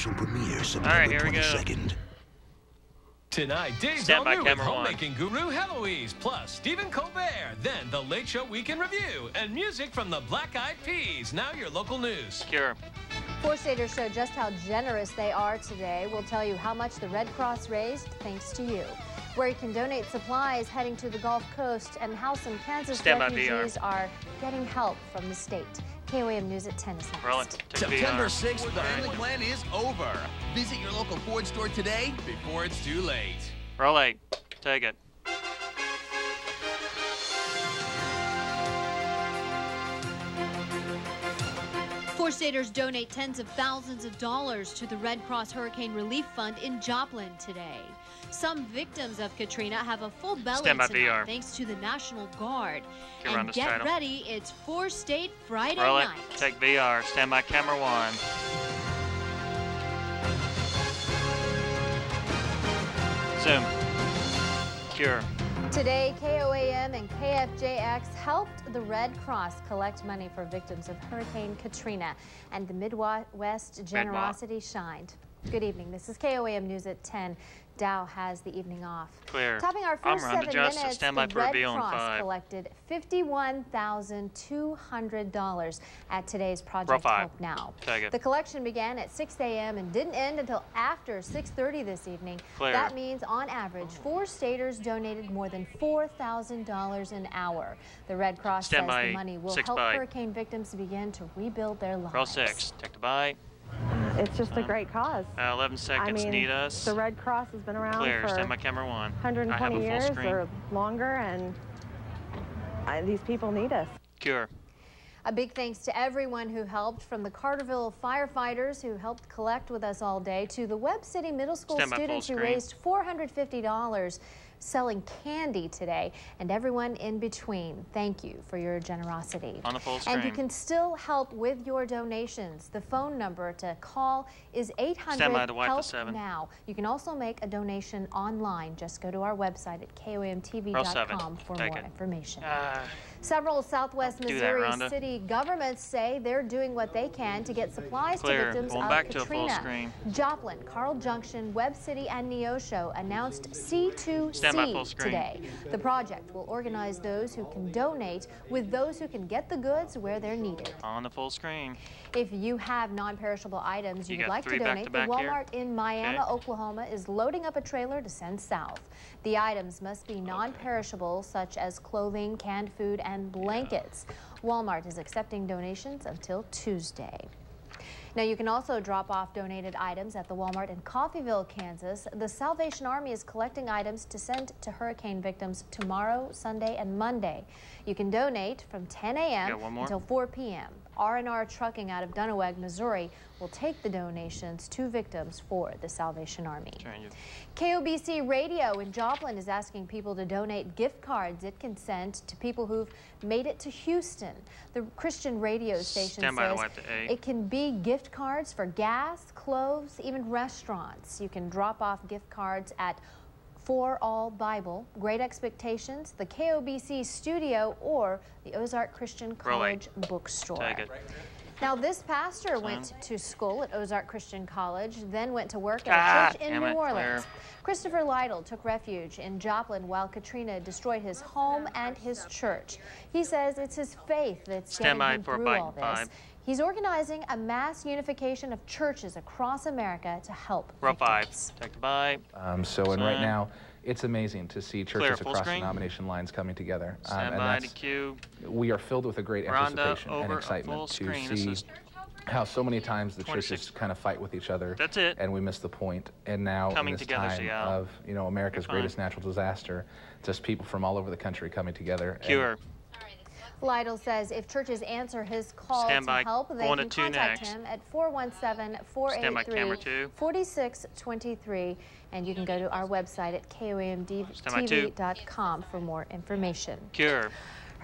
international premiere September All right, here we go. 22nd. Tonight, Dave's Stand all by new with camera one. homemaking guru Heloise, plus Stephen Colbert, then the Late Show Weekend Review, and music from the Black Eyed Peas. Now your local news. Secure. Four staters show just how generous they are today. We'll tell you how much the Red Cross raised thanks to you. Where you can donate supplies heading to the Gulf Coast, and how some Kansas refugees are getting help from the state. KOAM News at 10 is next. Rolling. September 6th, the family plan is over. Visit your local Ford store today before it's too late. Roll 8. Take it. Four staters donate tens of thousands of dollars to the Red Cross Hurricane Relief Fund in Joplin today. Some victims of Katrina have a full belly tonight VR. thanks to the National Guard. Get And get title. ready, it's Four State Friday Roll it. night. Take VR. Stand by camera 1. Zoom. Cure. Today, KOAM and KFJX helped the Red Cross collect money for victims of Hurricane Katrina, and the Midwest generosity shined. Good evening. This is KOAM News at 10. Dow has the evening off. Clear. Topping our first 7 minutes, Stand the by for a Red B on Cross 5. collected $51,200 at today's Project Help Now. Take it. The collection began at 6 a.m. and didn't end until after 6:30 this evening. Clear. That means, on average, 4 staters donated more than $4,000 an hour. The Red Cross says the money will help hurricane victims begin to rebuild their lives. Roll 6. Take the bite. It's just a great cause. 11 seconds. Need us. The Red Cross has been around Clear. for Stand by camera 1. 120 years or longer, and these people need us. Cure. A big thanks to everyone who helped, from the Carterville firefighters who helped collect with us all day to the Webb City Middle School students who raised $450 selling candy today, and everyone in between. Thank you for your generosity. On the full screen. And you can still help with your donations. The phone number to call is 800-HELP-NOW. You can also make a donation online. Just go to our website at KOAMTV.com for more information. Several Southwest Missouri city governments say they're doing what they can to get supplies to victims of Katrina. Joplin, Carl Junction, Webb City, and Neosho announced C2C today. The project will organize those who can donate with those who can get the goods where they're needed. On the full screen. If you have non-perishable items you would like to donate, the Walmart in Miami, Oklahoma is loading up a trailer to send south. The items must be non-perishable, such as clothing, canned food, and blankets. Walmart is accepting donations until Tuesday. Now, you can also drop off donated items at the Walmart in Coffeyville, Kansas. The Salvation Army is collecting items to send to hurricane victims tomorrow, Sunday, and Monday. You can donate from 10 a.m. until 4 p.m. R&R Trucking out of Dunaweg, Missouri will take the donations to victims for the Salvation Army. KOBC Radio in Joplin is asking people to donate gift cards it can send to people who've made it to Houston. The Christian radio station says it can be gift cards for gas, clothes, even restaurants. You can drop off gift cards at For All Bible, Great Expectations, the KOBC Studio, or the Ozark Christian College Bookstore. Now, this pastor went to school at Ozark Christian College, then went to work at a church in New Orleans. Christopher Lytle took refuge in Joplin while Katrina destroyed his home and his church. He says it's his faith that's getting him through all this. He's organizing a mass unification of churches across America to help victims. Take the bite. And right now, it's amazing to see churches across denomination lines coming together. We are filled with a great anticipation and excitement to see how so many times the churches kind of fight with each other. And we miss the point. And now, in this time of America's greatest natural disaster, just people from all over the country coming together. Lytle says if churches answer his call to help, they can contact him at 417-483-4623, and you can go to our website at KOAMTV.com for more information.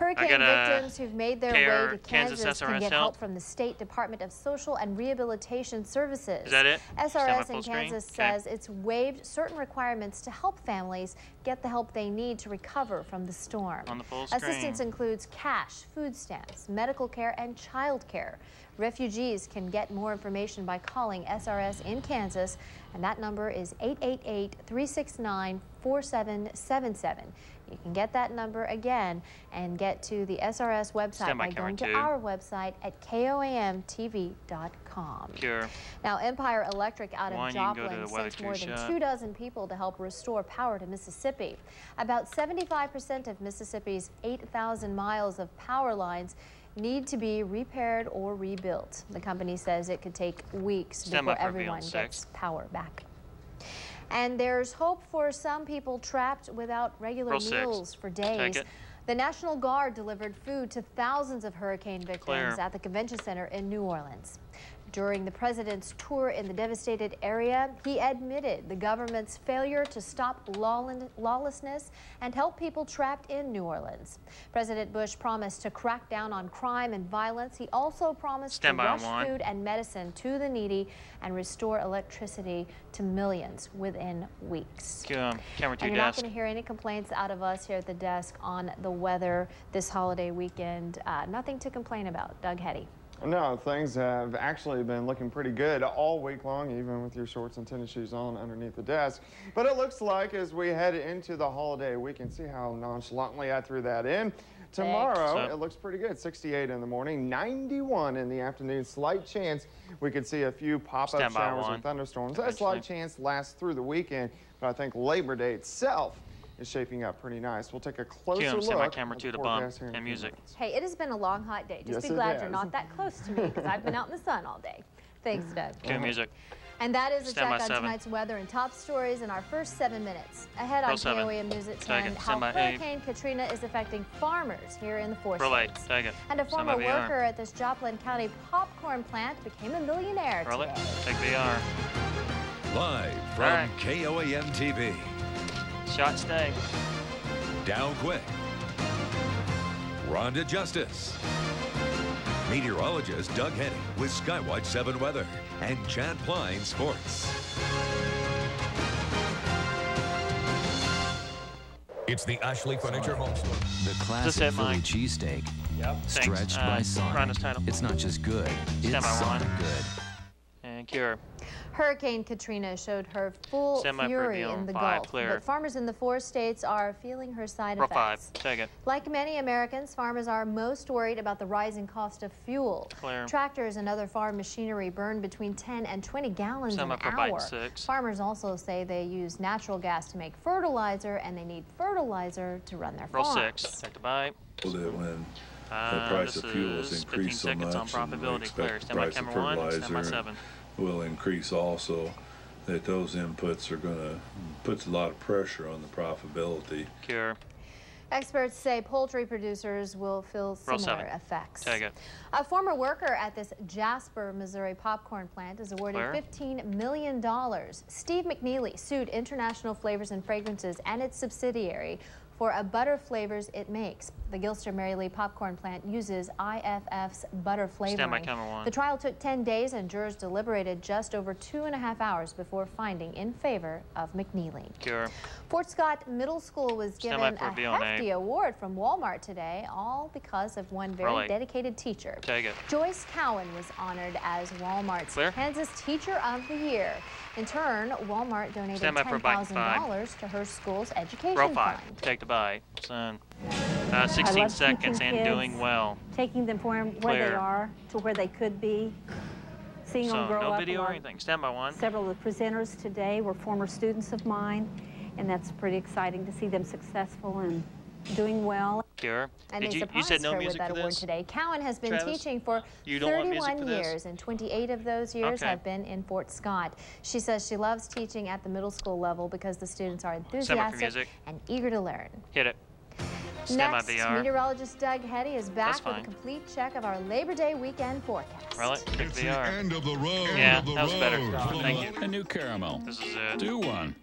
Hurricane victims who've made their way to Kansas can get help from the State Department of Social and Rehabilitation Services. Is that it? SRS in Kansas says it's waived certain requirements to help families get the help they need to recover from the storm. On the full screen. Assistance includes cash, food stamps, medical care, and child care. Refugees can get more information by calling SRS in Kansas, and that number is 888-369-4777. You can get that number again and get to the SRS website by going to our website at KOAMTV.com. Cure. Now, Empire Electric out of Joplin sent more than 24 people to help restore power to Mississippi. About 75% of Mississippi's 8,000 miles of power lines need to be repaired or rebuilt. The company says it could take weeks before everyone gets power back. And there's hope for some people trapped without regular meals for days. The National Guard delivered food to thousands of hurricane victims at the convention center in New Orleans. During the president's tour in the devastated area, he admitted the government's failure to stop lawlessness and help people trapped in New Orleans. President Bush promised to crack down on crime and violence. He also promised to rush food and medicine to the needy and restore electricity to millions within weeks. Camera 2 and you're not going to hear any complaints out of us here at the desk on the weather this holiday weekend. Nothing to complain about. Doug Hetty. No, things have actually been looking pretty good all week long, even with your shorts and tennis shoes on underneath the desk. But it looks like as we head into the holiday weekend, see how nonchalantly I threw that in. Tomorrow, it looks pretty good. 68 in the morning, 91 in the afternoon. Slight chance we could see a few pop-up showers and thunderstorms. That slight chance lasts through the weekend, but I think Labor Day itself is shaping up pretty nice. We'll take a closer look. My camera to the bump and music. Hey, it has been a long, hot day. Just be glad you're not that close to me because I've been out in the sun all day. Thanks, Doug. Cue music. And that is a check on tonight's weather and top stories in our first 7 minutes. Ahead on KOAM News at 10, how Hurricane Katrina is affecting farmers here in the four states. And a former worker at this Joplin County popcorn plant became a millionaire today. Take VR. Live from KOAM TV. Shot stay. Dow Quick. Rhonda Justice. Meteorologist Doug Hetty with Skywatch 7 Weather. And Chad Pline Sports. It's the Ashley Furniture Home Store. The classic Philly cheesesteak. Stretched by Sonic. It's not just good, it's Sonic good. And Cure. Hurricane Katrina showed her full fury in the Gulf, but farmers in the four states are feeling her side effects. Like many Americans, farmers are most worried about the rising cost of fuel. Tractors and other farm machinery burn between 10 and 20 gallons an hour. Farmers also say they use natural gas to make fertilizer, and they need fertilizer to run their farms. That when the price of fuel has increased so much, and we expect the price of fertilizer will increase also, that those inputs are going to put a lot of pressure on the profitability. Experts say poultry producers will feel similar effects. A former worker at this Jasper, Missouri popcorn plant is awarded $15 million. Steve McNeely sued International Flavors and Fragrances and its subsidiary for a butter flavors it makes. The Gilster Mary Lee popcorn plant uses IFF's butter flavoring. The trial took 10 days and jurors deliberated just over 2.5 hours before finding in favor of McNeely. Fort Scott Middle School was given a hefty award from Walmart today, all because of one very dedicated teacher. Joyce Cowan was honored as Walmart's Kansas Teacher of the Year. In turn, Walmart donated $10,000 to her school's education fund. Take the bite. 16 seconds and doing well. Taking them from where they are to where they could be. Seeing them grow up. No video or anything. Stand by one. Several of the presenters today were former students of mine, and that's pretty exciting to see them successful and doing well. And you said no music for this? Today. Cowan has been teaching for 31 years, and 28 of those years have been in Fort Scott. She says she loves teaching at the middle school level because the students are enthusiastic and eager to learn. Hit it. Next, meteorologist Doug Hetty is back with a complete check of our Labor Day weekend forecast. It's the end of the road. Yeah, that was better. Thank you. A new caramel. This is it. Do one.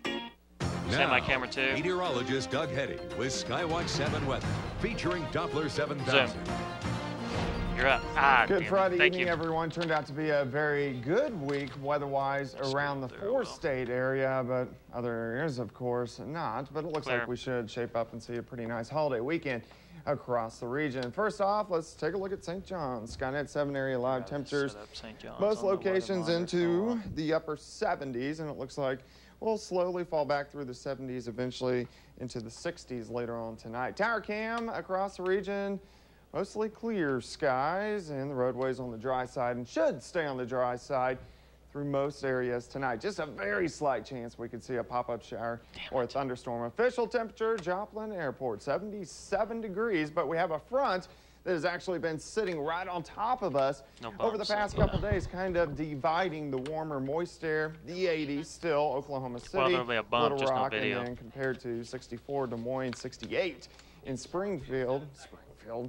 Stand by camera 2. Meteorologist Doug Heddy with Skywatch 7 weather, featuring Doppler 7000. Zoom. You're up. Good Friday evening, everyone. Turned out to be a very good week weather-wise around the 4-state area, but other areas, of course, not. But it looks like we should shape up and see a pretty nice holiday weekend across the region. First off, let's take a look at St. John's. Skynet 7 area live temperatures. Most locations into the upper 70s, and it looks like we'll slowly fall back through the 70s, eventually into the 60s later on tonight. Tower cam across the region. Mostly clear skies, and the roadways on the dry side and should stay on the dry side through most areas tonight. Just a very slight chance we could see a pop-up shower or a thunderstorm. Official temperature, Joplin Airport, 77 degrees, but we have a front that has actually been sitting right on top of us over the past couple days, kind of dividing the warmer, moist air. The 80s still, Oklahoma City, there'll be a bump, Little Rock, no video. and then compared to 64, Des Moines, 68 in Springfield,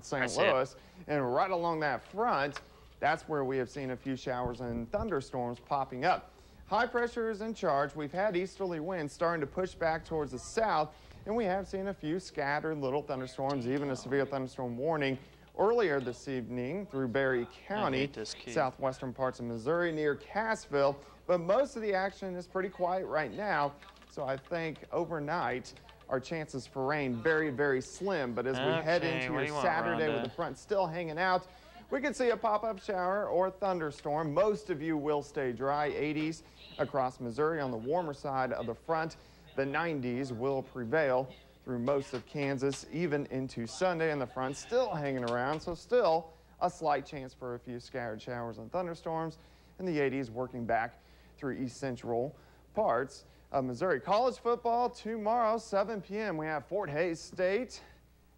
St. Louis, and right along that front, that's where we have seen a few showers and thunderstorms popping up. High pressure is in charge. We've had easterly winds starting to push back towards the south, and we have seen a few scattered little thunderstorms, even a severe thunderstorm warning earlier this evening through Berry County, southwestern parts of Missouri near Cassville. But most of the action is pretty quiet right now, so I think overnight our chances for rain very, very slim. But as we head into your Saturday with the front still hanging out, we could see a pop-up shower or thunderstorm. Most of you will stay dry. 80s across Missouri on the warmer side of the front. The 90s will prevail through most of Kansas, even into Sunday, and the front still hanging around. So still a slight chance for a few scattered showers and thunderstorms. And the 80s working back through east central parts of Missouri. College football tomorrow, 7 p.m. We have Fort Hays State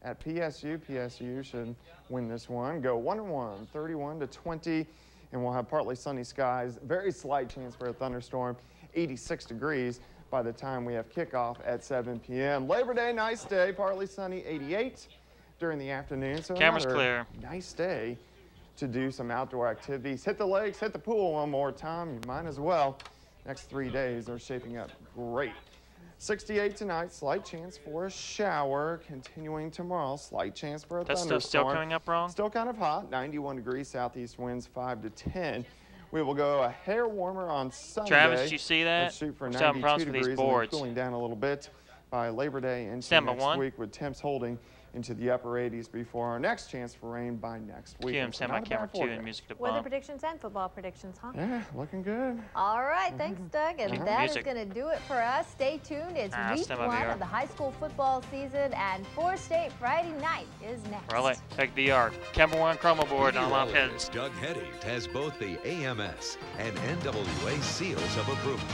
at PSU. PSU should win this one. Go 1-1, 31-20, and we'll have partly sunny skies. Very slight chance for a thunderstorm. 86 degrees by the time we have kickoff at 7 p.m. Labor Day, nice day. Partly sunny, 88 during the afternoon. So camera's clear. Nice day to do some outdoor activities. Hit the lakes, hit the pool one more time. You might as well. Next 3 days are shaping up great. 68 tonight, slight chance for a shower. Continuing tomorrow, slight chance for a thunderstorm. That's still coming up wrong? Still kind of hot, 91 degrees, southeast winds 5 to 10. We will go a hair warmer on Sunday. Travis, you see that? Let's shoot for We're 92 degrees these boards. and cooling down a little bit by Labor Day into next week, with temps holding into the upper 80s before our next chance for rain by next week. Stand by camera 2 and music to Weather predictions and football predictions, huh? Yeah, looking good. All right, thanks, Doug. And that is going to do it for us. Stay tuned. It's week 1 of the high school football season, and 4-state Friday night is next. Right, take VR. Camera 1 chroma board on my heads. Doug Heddy has both the AMS and NWA seals of approval.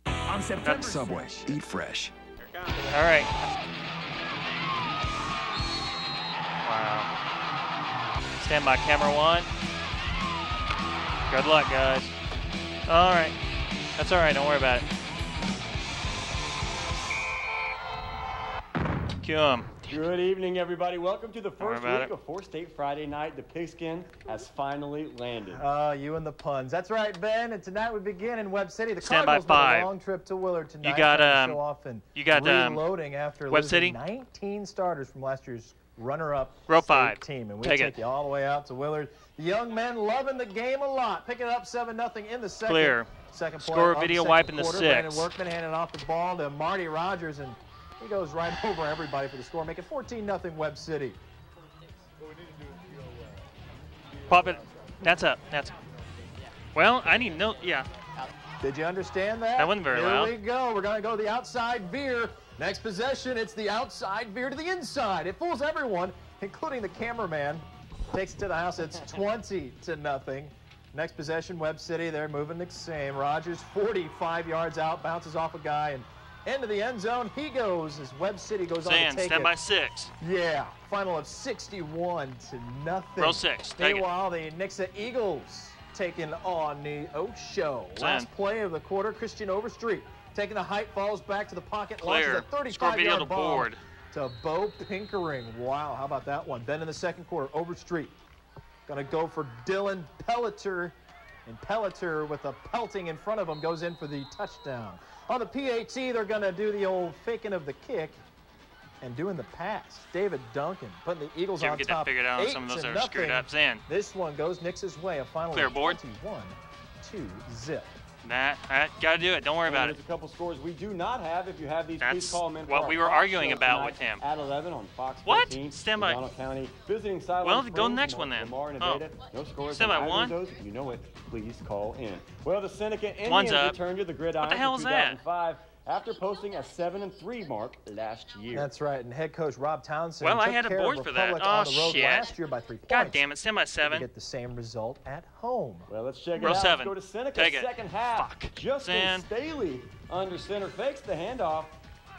On September Subway, eat fresh. All right. Wow. Stand by camera 1. Good luck, guys. All right. That's all right. Don't worry about it. Cue 'em. Good evening, everybody. Welcome to the first week of 4-State Friday night. The pigskin has finally landed. You and the puns. That's right, Ben. And tonight we begin in Webb City. The Stand by Cardinals 5. made a long trip to Willard tonight. You got reloading after Webb losing City? 19 starters from last year's runner-up Row 5 team. And we take you all the way out to Willard. The young men loving the game a lot. Picking it up 7-0 in the second. Clear. Second Score point video the wipe in the quarter. 6th. Brandon Workman handing off the ball to Marty Rogers, and he goes right over everybody for the score, making 14-0 Webb City. Pop it. That's up. That's up. Well, I need no. Yeah. Did you understand that? That wasn't very loud. Here we go. We're going to go the outside veer. Next possession, it's the outside veer to the inside. It fools everyone, including the cameraman. Takes it to the house. It's 20-0. Next possession, Webb City. They're moving the same. Rogers, 45 yards out, bounces off a guy and into the end zone. He goes as Webb City goes on to take stand it. by 6. Yeah, final of 61-0. Row 6. Meanwhile, the Nixa Eagles taking on the Oak Show. Last play of the quarter, Christian Overstreet taking the height, falls back to the pocket, launches a 35-yard bomb to Bo Pinkering. Wow, how about that one? Then in the second quarter, Overstreet going to go for Dylan Pelliter And Pelleter with a pelting in front of him goes in for the touchdown. On the PAT, they're going to do the old faking of the kick and doing the pass. David Duncan putting the Eagles on get top. That figured out on some of those that are screwed up. Zan. This one goes Nix's way. A final clear board. 21-0. That got to do it. Don't worry about it. There's a couple scores we do not have. If you have these, That's please call them in. What we were arguing about with him. At 11 on Fox 14. What? Stand by. Donald County visiting Silent Well, Springs, go to the next one then. No scores. Stand by one. Those, if you know it, please call in. Well, the Seneca One's Indians up. returned to the gridiron What the hell for is that? 2005 after posting a 7-3 mark last year. That's right, and head coach Rob Townsend Well, I took had a care board of for that. Republic Oh, on the road shit. last year by 3 points. God damn it, stand by 7. To get the same result at home. Well, let's check it Row out. 7. Let's go to Seneca. Take it. Second half. Fuck. Justin Staley under center fakes the handoff.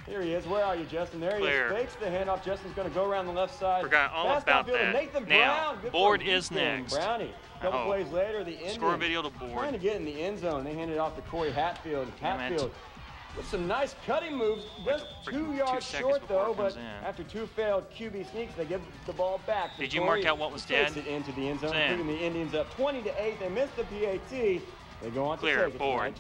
Here he is. Where are you, Justin? There Clear. he is. Fakes the handoff. Justin's going to go around the left side. Forgot all Pass about downfield to that. Nathan Now, Brown. Good board play, is Houston. next. Brownie. Couple plays later, the Indians Score video to board. trying to get in the end zone. They handed it off to Corey Hatfield. Hatfield with some nice cutting moves. Just 2 yards short, though, but after 2 failed QB sneaks, they give the ball back. Did you mark out what was dead? Takes it into the end zone, picking the Indians up 20-8. They missed the PAT. They go on to take it tonight,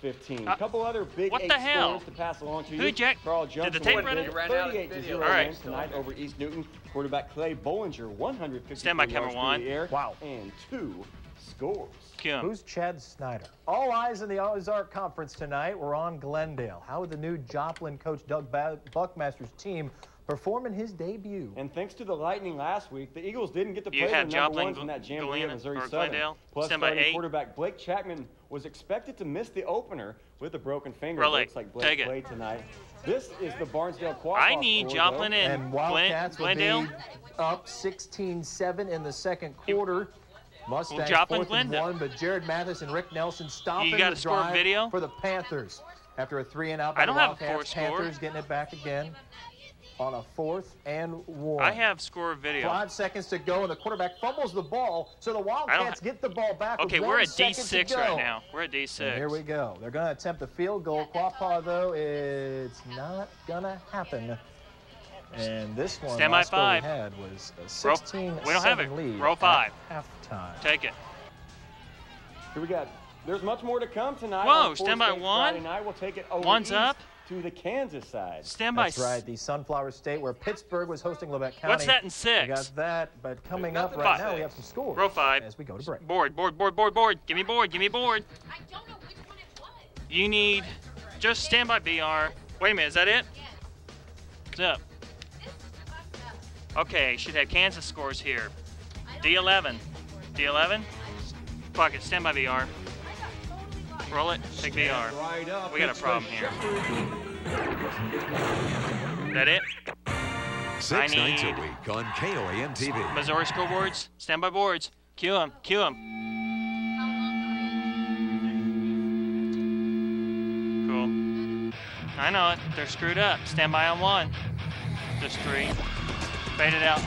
28-15. A couple other big what the hell? scores to pass along to you. Who, Jack? Carl Did Johnson the tape run it? 38-0 wins tonight over East Newton. Quarterback Clay Bollinger, 150 Stand by camera 1. Wow. And 2 scores. Who's Chad Snyder? All eyes in the Ozark Conference tonight. We're on Glendale. How would the new Joplin coach Doug Buckmaster's team perform in his debut? And thanks to the Lightning last week, the Eagles didn't get to play had their number Joplin, ones in that jamboree at Missouri Southern. Glendale. Plus, Stand by starting 8. quarterback Blake Chapman was expected to miss the opener with a broken finger. Really? Looks like Blake played tonight. This is the Barnesdale Quad. I need Joplin and Wildcats Glendale. will be up 16-7 in the second quarter. Mustangs Joplin, 4th and 1, but Jared Mathis and Rick Nelson stopping You got the a score drive video? for the Panthers. After a 3-and-out by I don't the have Wildcats, a fourth score. Panthers getting it back again on a 4th and 1. I have score video. 5 seconds to go, and the quarterback fumbles the ball, so the Wildcats get the ball back. Okay, with we're 1 at second D6 to go. right now. We're at D6. And here we go. They're going to attempt a field goal. Quapaw, though, it's not going to happen. And this one, Stand by last 5. we had was a 16-7 we don't have it. lead Row 5. at halftime. Take it. Here we got. There's much more to come tonight. Whoa, on stand by 1. Friday night. We'll take it over One's east up. to the Kansas side. Stand by. That's right, the Sunflower State, where Pittsburgh was hosting Lebec County. What's that in 6? We got that, but coming up right now, we have some scores. Row 5. As we go to break. Board. Give me board. Give me board. I don't know which one it was. You need. Just stand by BR. Wait a minute. Is that it? What's up? Okay, should have Kansas scores here. D11. D11? Fuck it, stand by VR. Roll it, take VR. We got a problem here. Is that it? 6 nights a week on KOAM TV. Missouri scoreboards, stand by boards. Cue them, cue them. Cool. I know it, they're screwed up. Stand by on 1. Just 3. Fade it out.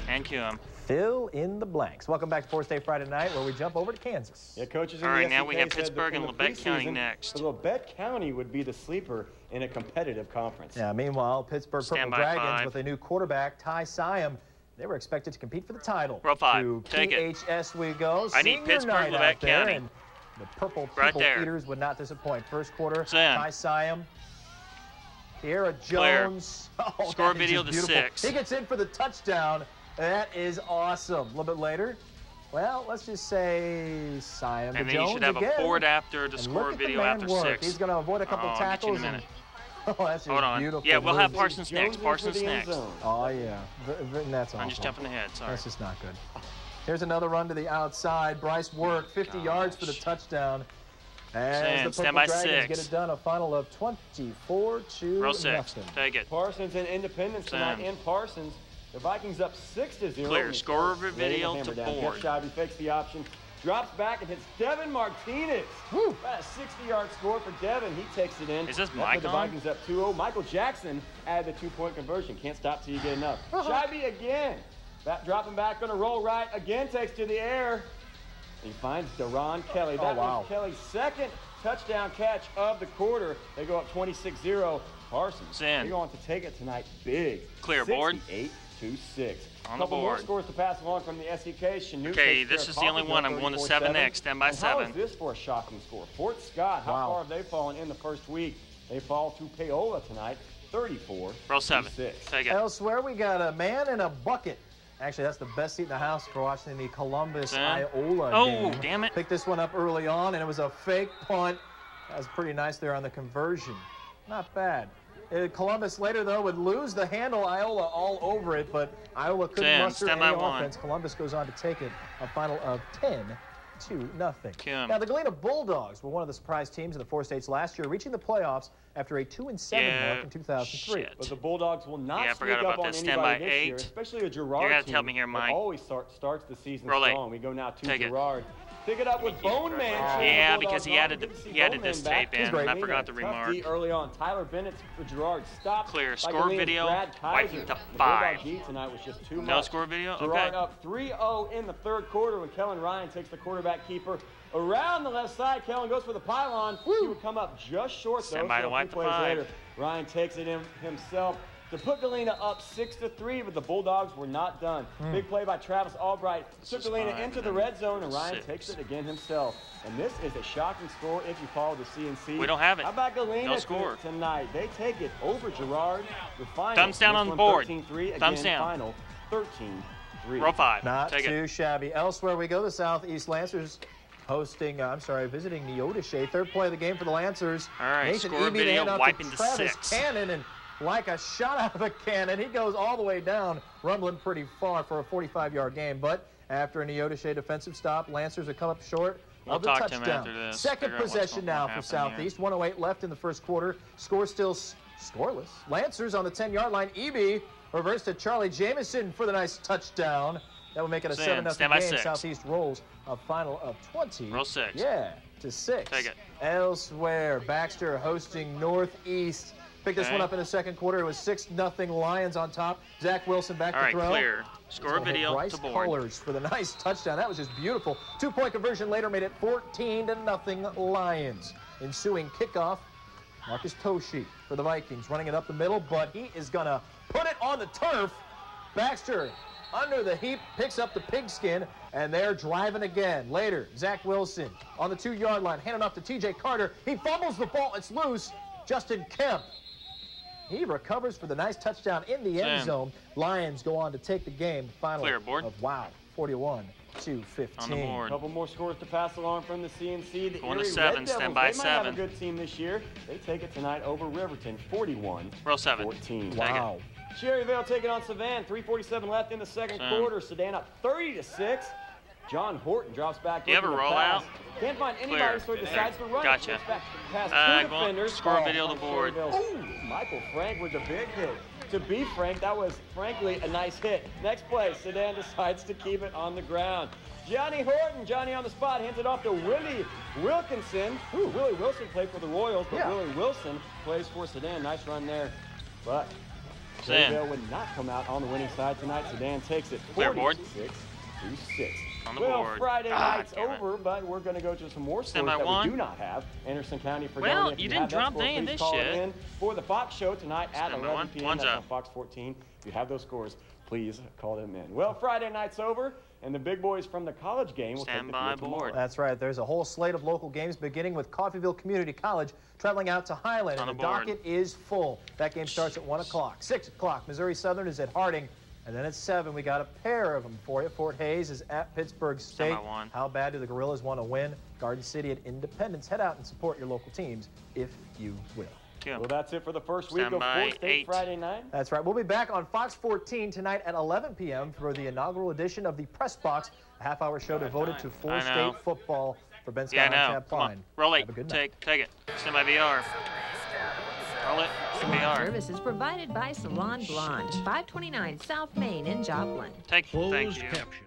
And cue them. Fill in the blanks. Welcome back to 4 State Friday Night, where we jump over to Kansas. Yeah, coaches. All right, now we have Pittsburgh and Lebec County next. Lebec County would be the sleeper in a competitive conference. Yeah. Meanwhile, Pittsburgh Purple Dragons 5. with a new quarterback, Ty Siam. They were expected to compete for the title. Row 5. To Take PHS we go. I need Pittsburgh, Lebec County. And the Purple right People there. Eaters would not disappoint. First quarter, Sam. Ty Siam. Kiera Jones. Oh, score video to 6. He gets in for the touchdown. That is awesome. A little bit later, well, let's just say Siam. And then Jones you should have again. a board after to score a video after 6. He's going to avoid a couple tackles. I'll get you in a minute. Oh, that's Hold on. beautiful. Yeah, we'll have moves. Parsons next. Parsons next. Oh, yeah. That's awful. I'm just jumping ahead. Sorry. That's just not good. Here's another run to the outside. Bryce Work, 50 yards for the touchdown. As the Purple Dragons get it done, a final of 24-0. Row 6. Take it. Parsons and Independence tonight in Parsons. The Vikings up 6-0. Clear. Score over video to board. Shabby fakes the option, drops back and hits Devin Martinez. Woo. About a 60-yard score for Devin. He takes it in. Is this Mike the Vikings up 2-0. Michael Jackson added the 2-point conversion. Can't stop till you get enough. Shabby again. Dropping back, going to roll right. Again takes to the air. He finds Deron Kelly. That was Kelly's second touchdown catch of the quarter. They go up 26-0. Parsons. They go on to take it tonight big. Clear board. 2-6. On the board. More scores to pass along from the SEK. Okay, this is the only one. I'm going to 7 next. Stand by 7. How is this for a shocking score? Fort Scott, how far have they fallen in the first week? They fall to Paola tonight, 34. Roll 7. Take it. Elsewhere, we got a man in a bucket. Actually, that's the best seat in the house for watching the Columbus-Iola game. Oh, damn it. Picked this one up early on, and it was a fake punt. That was pretty nice there on the conversion. Not bad. Columbus later, though, would lose the handle. Iola all over it, but Iola couldn't muster any offense. Columbus goes on to take it a final of 10-0. Now, the Galena Bulldogs were one of the surprise teams in the 4 states last year, reaching the playoffs after a 2-7 mark in 2003. But the Bulldogs will not sneak up on anybody this year, especially a Girard team that always starts the season strong. We go now to Girard. Pick it up with Bone Man. Yeah, because he added this tape in, and I forgot to remark. Early on, Tyler Bennett for Girard stopped. Clear. Score video, wiping to 5. Tonight was just too much. No score video? Okay. Girard up 3-0 in the third quarter when Kellen Ryan takes the quarterback keeper around the left side. Kellen goes for the pylon. He would come up just short, though. Stand by to wipe the 5. Later, Ryan takes it in himself to put Galena up 6-3, but the Bulldogs were not done. Big play by Travis Albright. Took Galena into the red zone, and Ryan takes it again himself. And this is a shocking score if you follow the CNC. We don't have it. How about Galena no score tonight? They take it over Girard. The final, thumbs down on the board. 13-3. Thumbs again, down. Final 13-3. Roll 5. Not too shabby. Elsewhere we go. The Southeast Lancers visiting Neodesha. Third play of the game for the Lancers. All right, Nathan score video, wiping to Travis 6. Cannon, and like a shot out of a cannon, he goes all the way down, rumbling pretty far for a 45-yard game. But after a Neodesha defensive stop, Lancers have come up short of the touchdown. Second possession now for Southeast. 1:08 left in the first quarter. Score still scoreless. Lancers on the 10-yard line. Eby reverse to Charlie Jamison for the nice touchdown. That will make it a 7-0 game. 6. Southeast rolls a final of 20. Roll 6. Yeah, to 6. Take it. Elsewhere, Baxter hosting Northeast. Picked this one up in the second quarter. It was 6-0 Lions on top. Zach Wilson back to throw. All right, clear. Score video Bryce to board. Colors for the nice touchdown. That was just beautiful. 2-point conversion later made it 14-0 Lions. Ensuing kickoff, Marcus Toshi for the Vikings running it up the middle, but he is going to put it on the turf. Baxter under the heap, picks up the pigskin, and they're driving again. Later, Zach Wilson on the 2-yard line, handing off to TJ Carter. He fumbles the ball. It's loose. Justin Kemp. He recovers for the nice touchdown in the end zone. Lions go on to take the game. Final of 41-15. On the board. A couple more scores to pass along from the CNC. The Going to 7, stand by 7. They might have a good team this year. They take it tonight over Riverton, 41-14. Wow. Cherryvale taking on Savannah. 3:47 left in the second quarter. Sedan up 30-6. John Horton drops back. Do you have a rollout? Can't find anybody, so he decides to run. Gotcha. Past 2 defenders. Score video on the board. Michael Frank with a big hit. To be frank, that was, frankly, a nice hit. Next play, Sedan decides to keep it on the ground. Johnny Horton, Johnny on the spot, hands it off to Willie Wilkinson. Willie Wilson played for the Royals, but Willie Wilson plays for Sedan. Nice run there. But Cherryvale would not come out on the winning side tonight. Sedan takes it 46-6. On the board. Friday night's over, but we're going to go to some more scores that we do not have. Anderson County, Fredonia. Well, you didn't drop any of this shit. In for the Fox show tonight at 11 p.m. That's on Fox 14. If you have those scores, please call them in. Well, Friday night's over, and the big boys from the college game will take the field tomorrow. That's right. There's a whole slate of local games beginning with Coffeyville Community College traveling out to Highland. And the docket is full. That game starts at 1 o'clock. 6 o'clock, Missouri Southern is at Harding. And then at 7, we got a pair of them for you. Fort Hays is at Pittsburgh State. How bad do the Gorillas want to win? Garden City at Independence. Head out and support your local teams if you will. Well, that's it for the first week of Fort State Friday night. That's right. We'll be back on Fox 14 tonight at 11 p.m. for the inaugural edition of the Press Box, a half-hour show devoted to State football for Ben Scott and Champlain. Roll it. Take it. Stand by VR. Roll it. Service is provided by Salon Blonde, 529 South Main in Joplin. Thank you. Closed caption.